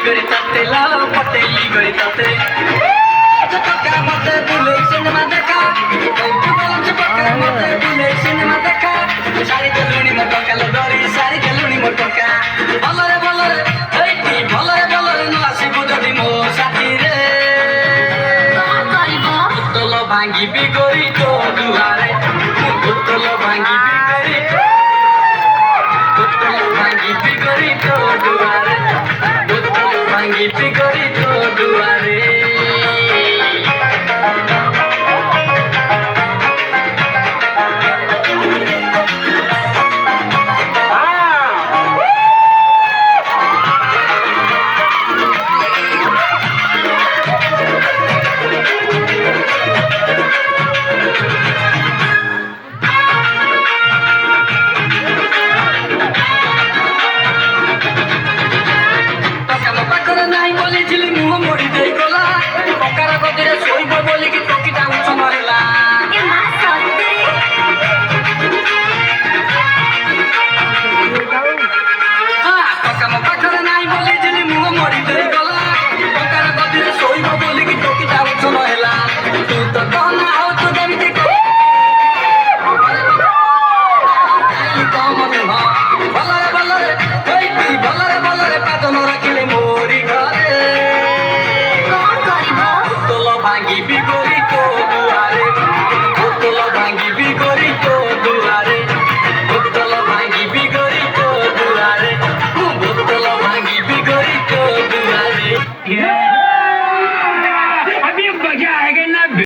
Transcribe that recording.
করে তাতে লাল পটেলি করে তাতে টাকা মতে দিলে সিনেমা দেখা টাকা মতে দিলে সিনেমা দেখা শাড়ি তেলুনি মোট কালো দড়ি শাড়ি তেলুনি মোট কা বলরে এইটি বলরে নাসিব যদি মো সাথী রে তোলো ভাঙ্গি বিগড়ি তো দুয়ারে তোলো ভাঙ্গি বিগড়ি তোলো ভাঙ্গি বিগড়ি তো দুয়ারে তোলো ভাঙ্গি বিগড়ি তো দুয়ারে নাই বলেছিলি মুহ মরি দেই গলা পকার গদিরে শোইব বলি কি টকিটা